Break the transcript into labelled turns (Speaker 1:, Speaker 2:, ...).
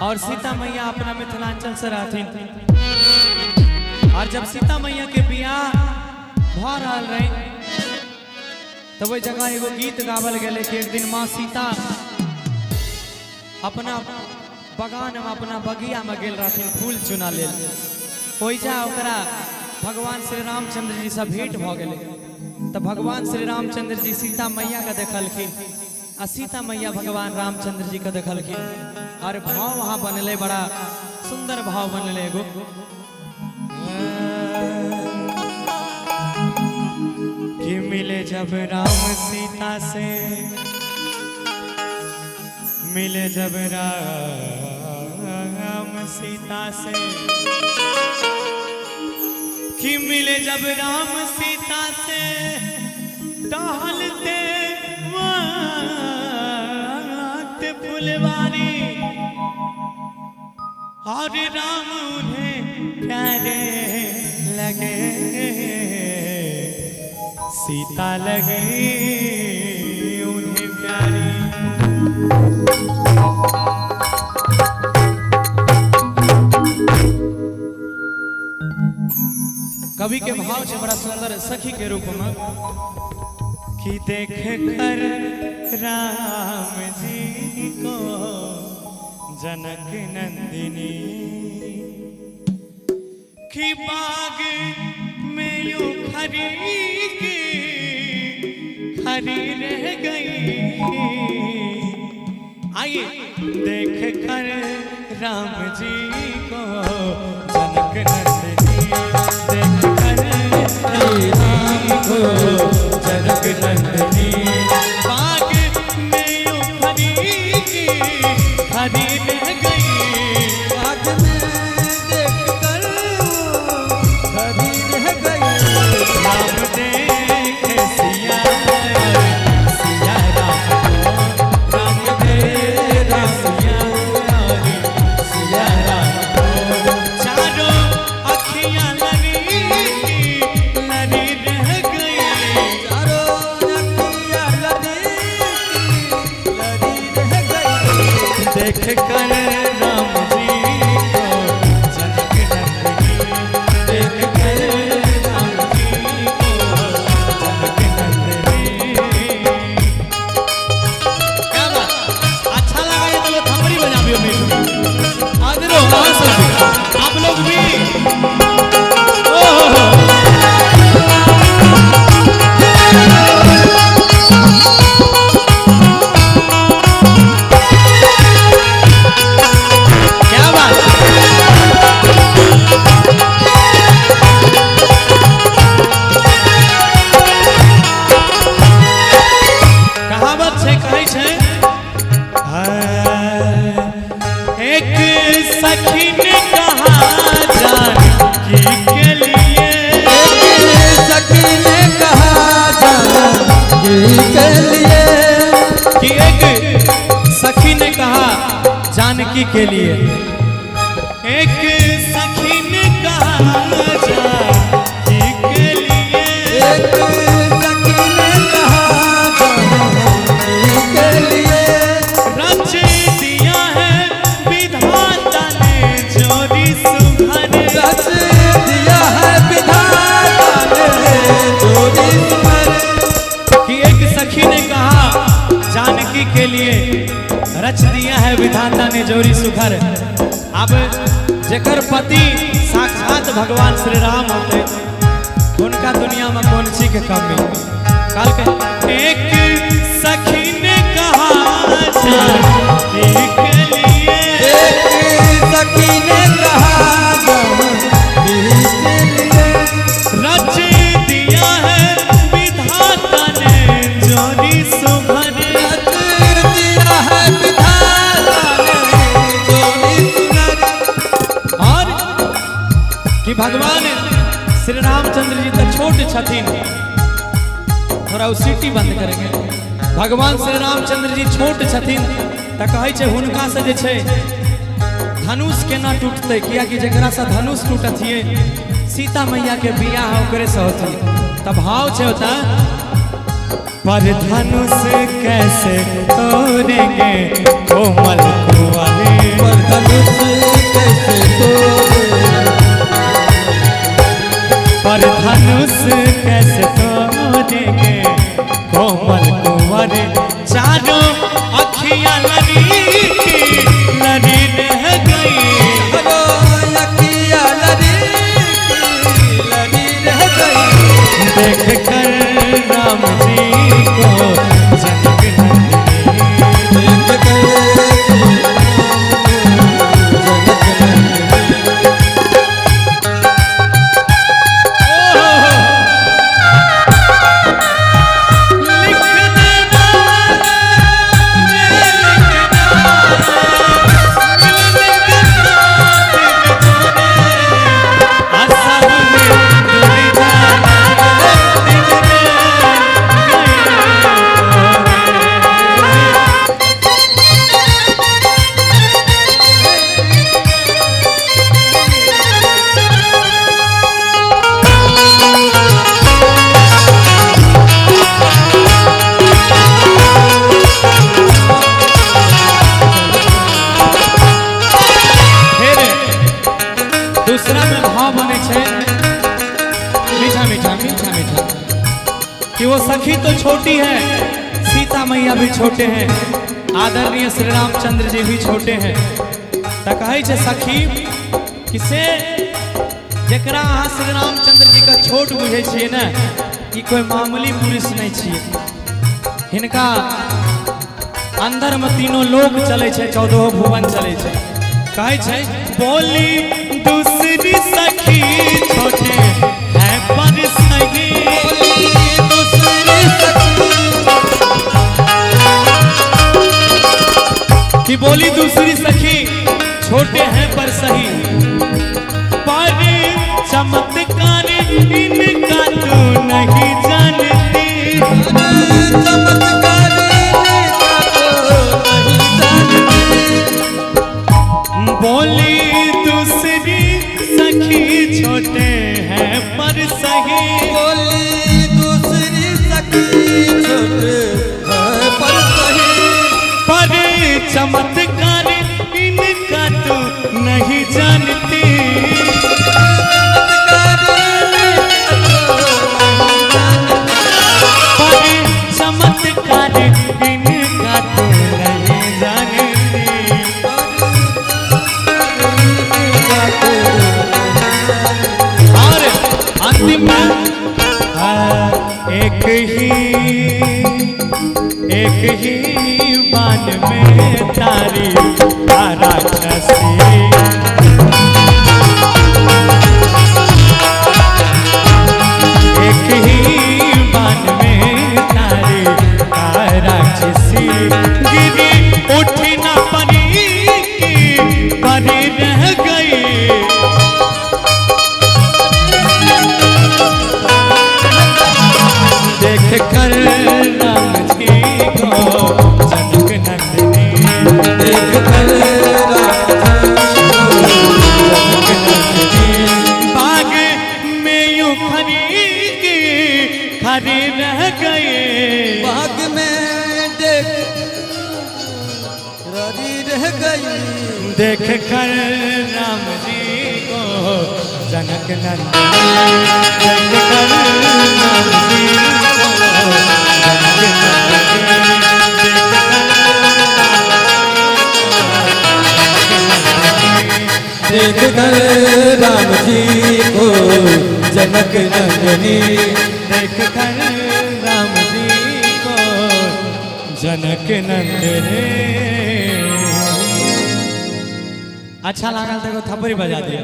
Speaker 1: और सीता मैया अपना मिथिलांचल से रहती। और जब सीता मैया के बियाह भ रहल रहे तो वही जगह एगो गीत गावल गए कि एक दिन माँ सीता अपना बगान में अपना बगिया में गेल रहथिन फूल चुना ले। ओइजा ओकरा भगवान श्री रामचंद्र जी से भेंट भ गए। तो भगवान श्री रामचंद्र जी सीता मैया का देखलखिन आ सीता मैया भगवान रामचंद्र जी का देखलखिन। और भाव वहाँ बनले बड़ा सुंदर भाव बनले एगो कि मिले जब राम सीता से, मिले जब राम सीता से, कि मिले जब राम सीता से टहलते वक्त फुलवारी और राम उन्हें प्यारे लगे, सीता लगे उन्हें प्यारी। कवि के भाव से बड़ा सुंदर सखी के रूप में कि देख कर राम जी को जनक नंदिनी की बाग में यूं खरी की खरी रह गई। आइए देख कर राम जी को जनक नंदिनी, देख कर राम को जनक नंदिनी बाग में यूं खरी की खरी रह गई। बाग में देख कर खरी रह गई। राम देखे सिया सिया राम को, राम देखे सिया सिया राम को। चारों अखियां लरी लरी रह गई। चारों अखियां लरी लरी रह गई। देख कर राम जी को जनक नंदिनी, देख कर राम जी को जनक नंदिनी। क्या बात, अच्छा लगा ये तो लोग थमड़ी बजाबियो मेरे आदरो आप लोग भी। क्या बात, कहावत से कहै छै एक सखी ने कहा जानकी के लिए, एक सखी ने कहा जानकी के लिए, कि एक सखी ने कहा जानकी के लिए, एक सखी ने कहा जानकी के लिए, एक सखी ने कहा जानकी के लिए। रच दिया है विधाता ने जोड़ी सुभर, रच दिया है विधाता ने जोड़ी सुभर। कि एक सखी ने कहा जानकी के लिए, रच दिया है विधाता ने जोड़ी सुखर। अब जेकर पति साक्षात भगवान श्री राम होते उनका दुनिया में कौन सी के कमी। कल के एक सखी ने कहा जानकी के लिए, एक सखी ने कहा जानकी के लिए। रच दिया है विधाता ने जोड़ी सुभर, रच दिया है विधाता ने जोड़ी सुभर। और कि भगवान श्री रामचंद्र जी तो छोटे छथिन, थोड़ा सीटी बंद करेंगे। भगवान श्री रामचंद्र जी छोट छथिन तो कहै छै हुनका से जे छै धनुष केना टूटते, किया कि जकरा से धनुष टूटत हिए सीता मैया के बियाह ओकरे से होती। तब भाव छै होता पर धनुष कैसे तोड़ेंगे कोमल कुंवारे, पर धनुष सखी तो छोटी है, सीता मैया भी छोटे हैं, आदरणीय श्री रामचंद्र जी भी छोटे हैं। तो कहे छे सखी किसे जकरा अहाँ श्री रामचंद्र जी का छोट बुझे छिए ना, ये कोई मामूली पुरुष नहीं छिए। हिनका अंदर में तीनों लोक चले छे, 14 भुवन चले छे। कहे छे बोली दूसरी सखी छोटे है पर सही, कि बोली दूसरी सखी छोटे हैं पर सही, पर चमत्कार इनका तू नहीं जानती, चमत्कार इनका तू नहीं जानती। बोली दूसरी सखी छोटे हैं पर सही, बोली दूसरी सखी छोटे हैं पर सही, पर चमत्कार इनका तू नहीं जानती, पर चमत्कार इनका तू नहीं जानती। और अंतिम में एक ही बाण में तारी राक्षसी, एक ही बाण में तारी राक्षसी, गिरी उठी ना परी परी रह गई, देख कर राम जी को जनक नंदनी, देख कर राम जी को जनक नंदनी, बाग में यूं खड़ी रह गए, बाग में रह गई, देख कर राम जी को जनक नंदनी, देख कर राम जी देख कर राम जी को जनक नंदनी, देख कर राम जी को जनक नंदनी। अच्छा लागल तो थप्पड़ी बजा दिया।